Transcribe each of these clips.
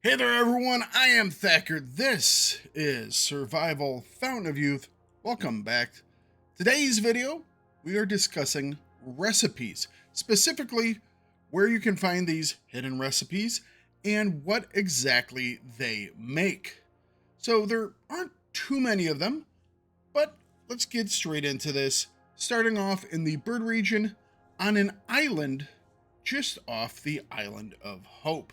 Hey there everyone, I am Thakard. This is Survival Fountain of Youth. Welcome back. Today's video, we are discussing recipes, specifically where you can find these hidden recipes and what exactly they make. So there aren't too many of them, but let's get straight into this, starting off in the bird region on an island just off the Island of Hope.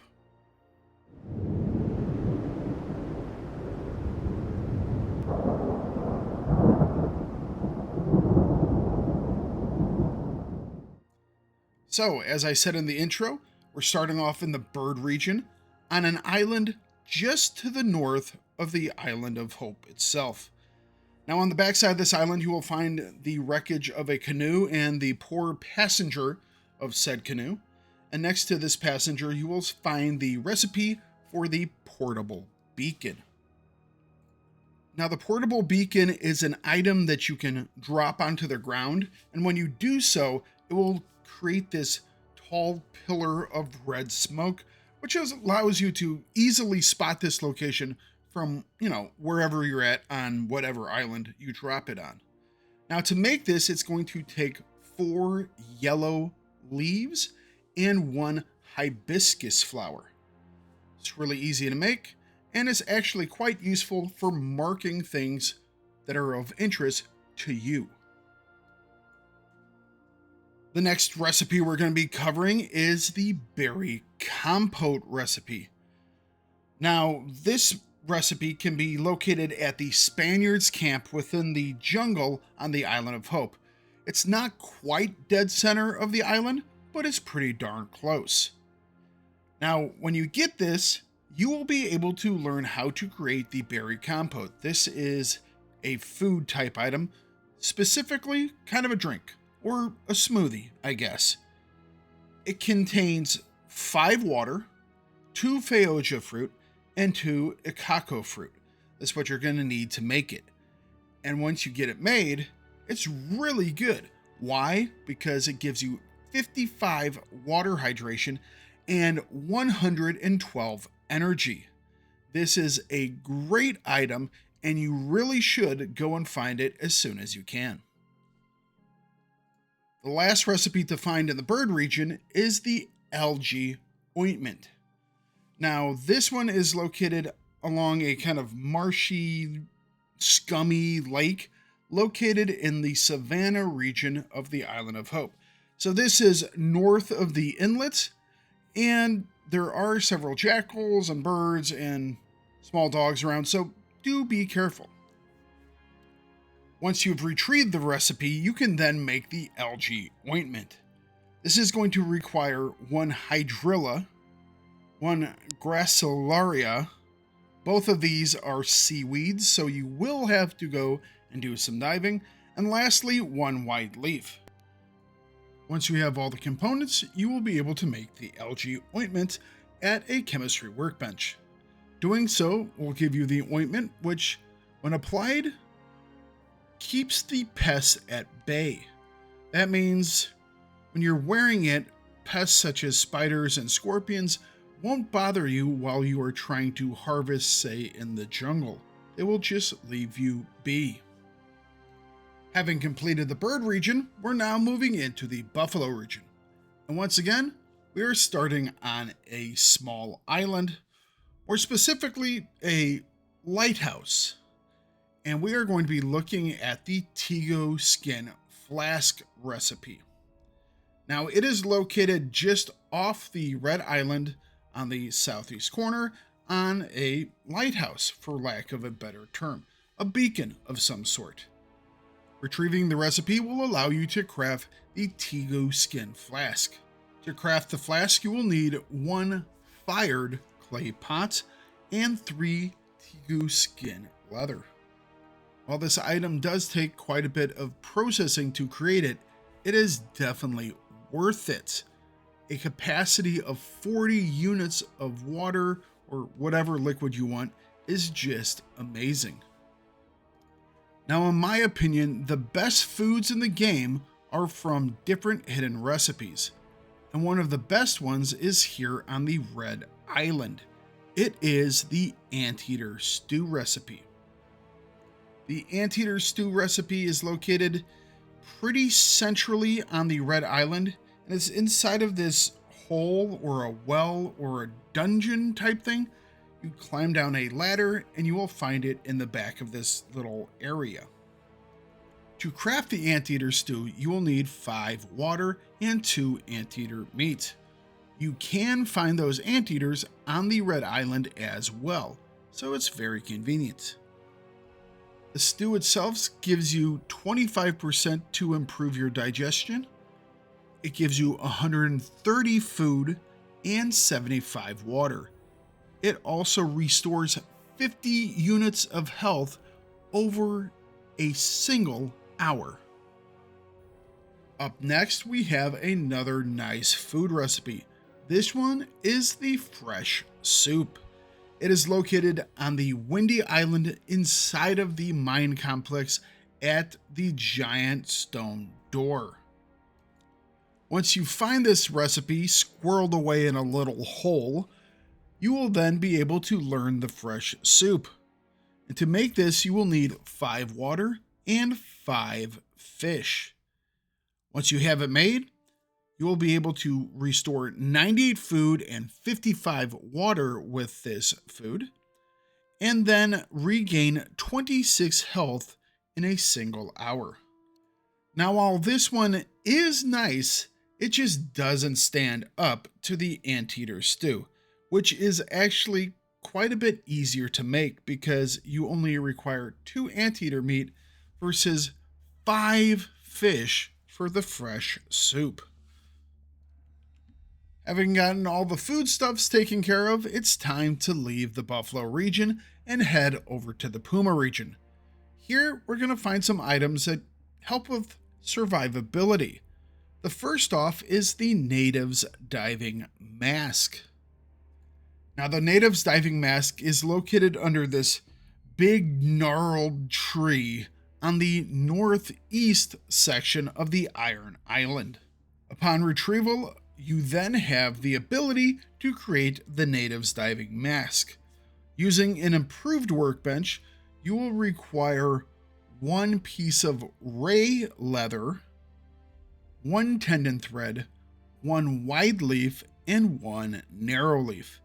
So, as I said in the intro, we're starting off in the bird region on an island just to the north of the Island of Hope itself. Now, on the backside of this island, you will find the wreckage of a canoe and the poor passenger of said canoe. And next to this passenger, you will find the recipe for the portable beacon. Now, the portable beacon is an item that you can drop onto the ground, and when you do so, it will create this tall pillar of red smoke, which allows you to easily spot this location from, wherever you're at on whatever island you drop it on. Now, to make this, it's going to take 4 yellow leaves and 1 hibiscus flower. It's really easy to make, and it's actually quite useful for marking things that are of interest to you. The next recipe we're going to be covering is the berry compote recipe. Now, this recipe can be located at the Spaniards' camp within the jungle on the Island of Hope. It's not quite dead center of the island, but it's pretty darn close. Now, when you get this, you will be able to learn how to create the berry compote. This is a food type item, specifically kind of a drink. Or a smoothie, I guess. It contains 5 water, 2 feijoa fruit, and 2 ikako fruit. That's what you're going to need to make it. And once you get it made, it's really good. Why? Because it gives you 55 water hydration and 112 energy. This is a great item, and you really should go and find it as soon as you can. The last recipe to find in the bird region is the Algae Ointment. Now, this one is located along a kind of marshy, scummy lake located in the Savannah region of the Island of Hope. So this is north of the inlet, and there are several jackals and birds and small dogs around, so do be careful. Once you've retrieved the recipe, you can then make the Algae Ointment. This is going to require 1 hydrilla, 1 gracilaria. Both of these are seaweeds, so you will have to go and do some diving. And lastly, 1 white leaf. Once you have all the components, you will be able to make the Algae Ointment at a chemistry workbench. Doing so will give you the ointment, which, when applied, keeps the pests at bay. That means when you're wearing it, pests such as spiders and scorpions won't bother you while you are trying to harvest, say, in the jungle. They will just leave you be. Having completed the bird region, we're now moving into the buffalo region. And once again, we are starting on a small island, or specifically a lighthouse. And we are going to be looking at the Tegu skin flask recipe. Now, it is located just off the red island on the southeast corner on a lighthouse, for lack of a better term, a beacon of some sort. Retrieving the recipe will allow you to craft the Tegu skin flask. To craft the flask, you will need 1 fired clay pot and 3 Tegu skin leather. While this item does take quite a bit of processing to create it, it is definitely worth it. A capacity of 40 units of water or whatever liquid you want is just amazing. Now, in my opinion, the best foods in the game are from different hidden recipes, and one of the best ones is here on the Red Island. It is the Anteater Stew recipe. The Anteater Stew recipe is located pretty centrally on the Red Island, and it's inside of this hole or a well or a dungeon type thing. You climb down a ladder and you will find it in the back of this little area. To craft the Anteater Stew, you will need 5 water and 2 anteater meat. You can find those anteaters on the Red Island as well, so it's very convenient. The stew itself gives you 25% to improve your digestion. It gives you 130 food and 75 water. It also restores 50 units of health over a single hour. Up next, we have another nice food recipe. This one is the fresh soup. It is located on the Windy Island inside of the mine complex at the giant stone door. Once you find this recipe squirreled away in a little hole, you will then be able to learn the fresh soup. And to make this, you will need 5 water and 5 fish. Once you have it made, you will be able to restore 98 food and 55 water with this food, and then regain 26 health in a single hour. Now, while this one is nice, it just doesn't stand up to the Anteater Stew, which is actually quite a bit easier to make because you only require 2 anteater meat versus 5 fish for the fresh soup. Having gotten all the foodstuffs taken care of, it's time to leave the Buffalo region and head over to the Puma region. Here, we're going to find some items that help with survivability. The first off is the Native's Diving Mask. Now, the Native's Diving Mask is located under this big gnarled tree on the northeast section of the Iron Island. Upon retrieval, you then have the ability to create the Native's Diving Mask. Using an improved workbench, you will require 1 piece of ray leather, 1 tendon thread, 1 wide leaf, and 1 narrow leaf.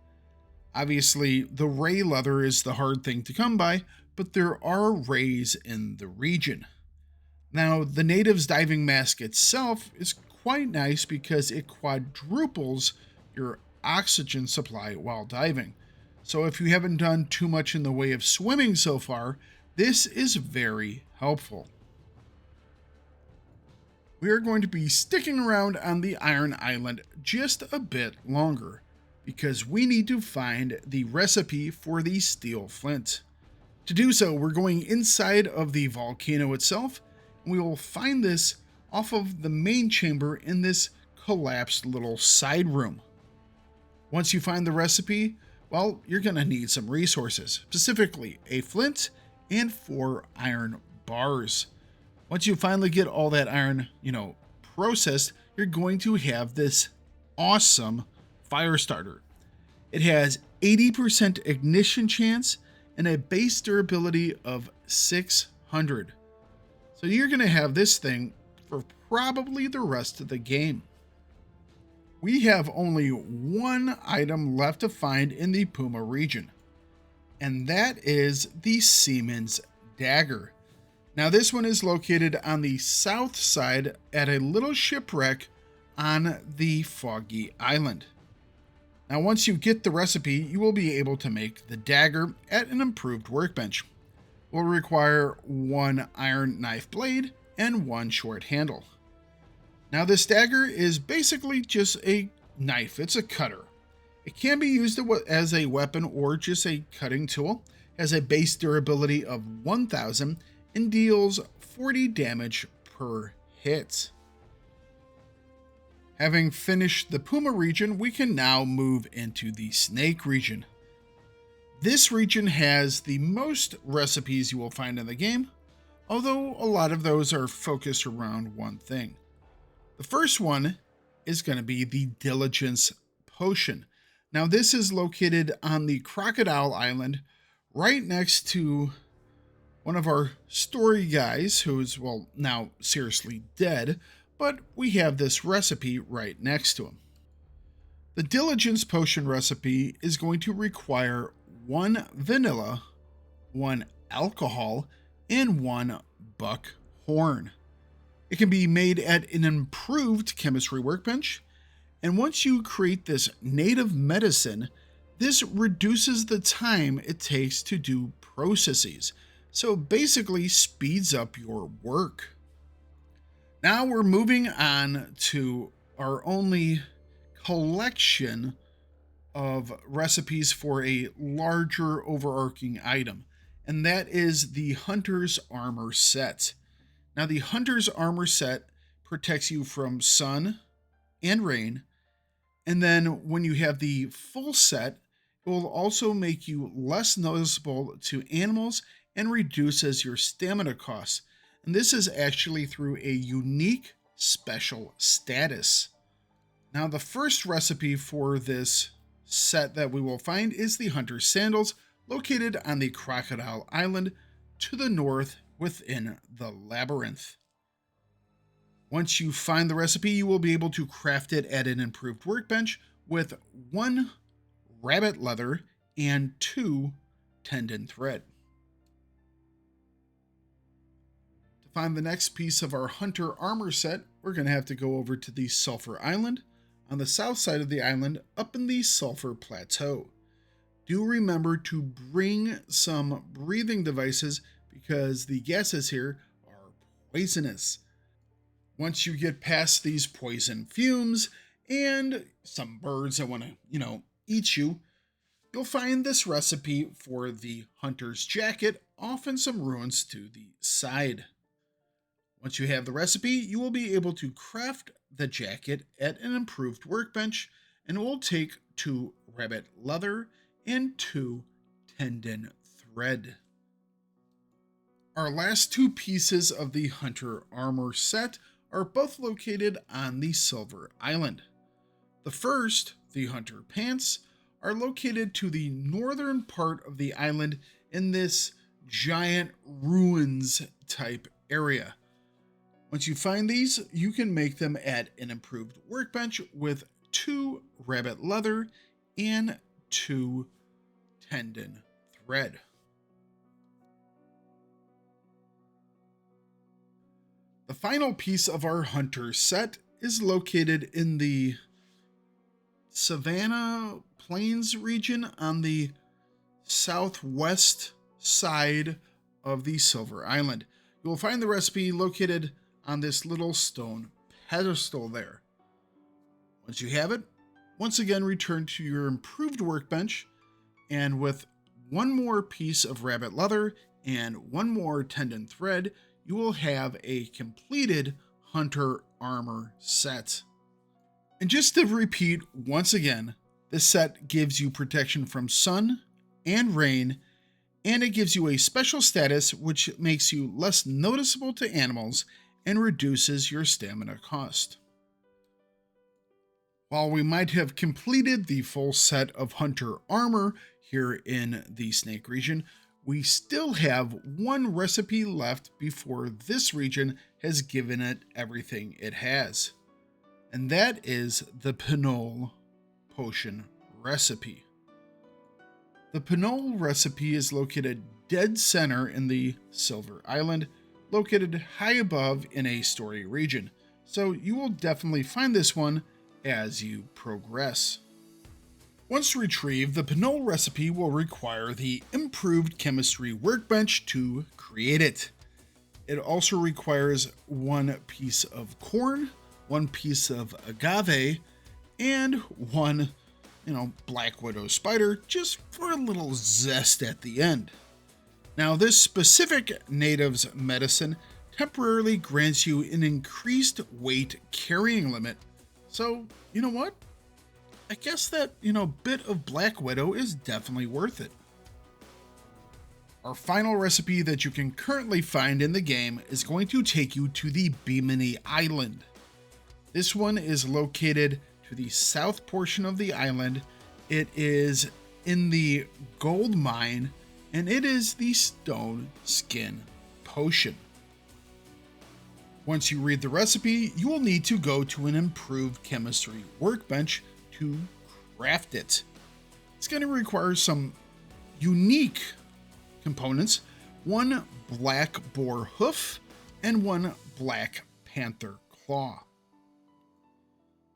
Obviously, the ray leather is the hard thing to come by, but there are rays in the region. Now, the Native's Diving Mask itself is quite nice because it quadruples your oxygen supply while diving. So if you haven't done too much in the way of swimming so far, this is very helpful. We are going to be sticking around on the Iron Island just a bit longer because we need to find the recipe for the steel flint. To do so, we're going inside of the volcano itself, and we will find this off of the main chamber in this collapsed little side room. Once you find the recipe, well, you're going to need some resources, specifically a flint and 4 iron bars. Once you finally get all that iron, processed, you're going to have this awesome fire starter. It has 80% ignition chance and a base durability of 600. So you're going to have this thing for probably the rest of the game. We have only 1 item left to find in the Puma region, and that is the Seaman's Dagger. Now, this one is located on the south side at a little shipwreck on the Foggy Island. Now, once you get the recipe, you will be able to make the dagger at an improved workbench. Will require 1 iron knife blade and 1 short handle. Now, this dagger is basically just a knife. It's a cutter. It can be used as a weapon or just a cutting tool. It has a base durability of 1000 and deals 40 damage per hit. Having finished the Puma region, we can now move into the Snake region. This region has the most recipes you will find in the game, although a lot of those are focused around one thing. The first one is going to be the Diligence Potion. Now, this is located on the Crocodile Island, right next to one of our story guys who's, well, now seriously dead, but we have this recipe right next to him. The Diligence Potion recipe is going to require 1 vanilla, 1 alcohol, and 1 buck horn. It can be made at an improved chemistry workbench, and once you create this native medicine, this reduces the time it takes to do processes, so basically speeds up your work. Now we're moving on to our only collection of recipes for a larger overarching item, and that is the Hunter's Armor set. Now, the Hunter's Armor set protects you from sun and rain, and then when you have the full set, it will also make you less noticeable to animals and reduces your stamina costs. And this is actually through a unique special status. Now, the first recipe for this set that we will find is the Hunter's Sandals, located on the Crocodile Island to the north within the labyrinth. Once you find the recipe, you will be able to craft it at an improved workbench with 1 rabbit leather and 2 tendon thread. To find the next piece of our Hunter Armor set, we're going to have to go over to the Sulphur Island on the south side of the island up in the Sulphur Plateau. Do remember to bring some breathing devices because the gases here are poisonous. Once you get past these poison fumes and some birds that want to, eat you, you'll find this recipe for the Hunter's Jacket off in some ruins to the side. Once you have the recipe, you will be able to craft the jacket at an improved workbench, and it will take 2 rabbit leather and 2 tendon thread. Our last 2 pieces of the Hunter Armor set are both located on the Silver Island. The first, the Hunter Pants, are located to the northern part of the island in this giant ruins type area. Once you find these, you can make them at an improved workbench with 2 rabbit leather and 2 tendon thread. The final piece of our Hunter set is located in the Savannah Plains region on the southwest side of the Silver Island. You will find the recipe located on this little stone pedestal there. Once you have it, once again return to your improved workbench, and with 1 more piece of rabbit leather and 1 more tendon thread, you will have a completed Hunter Armor set. And just to repeat once again, this set gives you protection from sun and rain, and it gives you a special status which makes you less noticeable to animals and reduces your stamina cost. While we might have completed the full set of Hunter Armor here in the Snake region, we still have 1 recipe left before this region has given it everything it has. And that is the Pinole Potion recipe. The Pinole recipe is located dead center in the Silver Island, located high above in a story region, so you will definitely find this one as you progress. Once retrieved, the Pinole recipe will require the improved chemistry workbench to create it. It also requires 1 piece of corn, 1 piece of agave, and 1, Black Widow spider, just for a little zest at the end. Now, this specific native's medicine temporarily grants you an increased weight carrying limit. So, you know what? I guess that, bit of Black Widow is definitely worth it. Our final recipe that you can currently find in the game is going to take you to the Bimini Island. This one is located to the south portion of the island, It is in the gold mine, and it is the Stone Skin Potion. Once you read the recipe, you will need to go to an improved chemistry workbench to craft it. It's going to require some unique components, one black boar hoof and one black panther claw.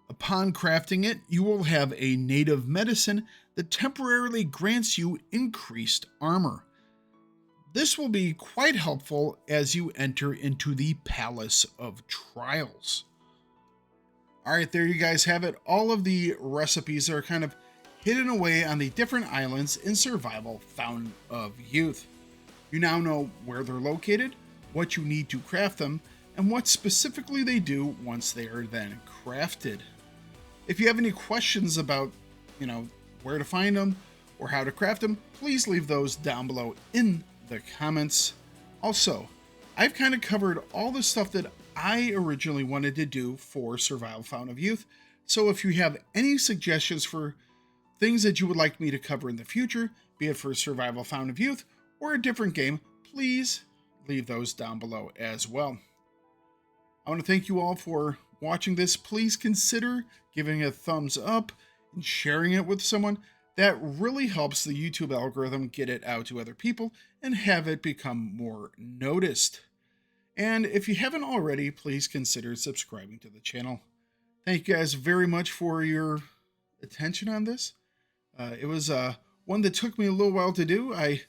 Upon crafting it, you will have a native medicine that temporarily grants you increased armor. This will be quite helpful as you enter into the Palace of Trials. Alright, there you guys have it. All of the recipes are kind of hidden away on the different islands in Survival Fountain of Youth. You now know where they're located, what you need to craft them, and what specifically they do once they are then crafted. If you have any questions about, where to find them or how to craft them, please leave those down below in the comments. Also, I've kind of covered all the stuff that I originally wanted to do for Survival Fountain of Youth. So if you have any suggestions for things that you would like me to cover in the future, be it for Survival Fountain of Youth or a different game, please leave those down below as well. I want to thank you all for watching this. Please consider giving a thumbs up and sharing it with someone. That really helps the YouTube algorithm get it out to other people and have it become more noticed. And if you haven't already, please consider subscribing to the channel. Thank you guys very much for your attention on this. It was one that took me a little while to do. I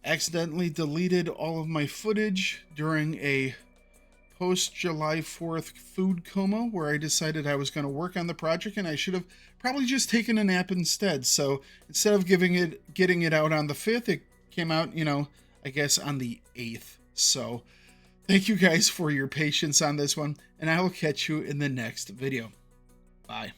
accidentally deleted all of my footage during a post-July 4th food coma where I decided I was going to work on the project, and I should have probably just taken a nap instead. So instead of getting it out on the 5th, it came out, I guess on the 8th. So thank you guys for your patience on this one, and I will catch you in the next video. Bye.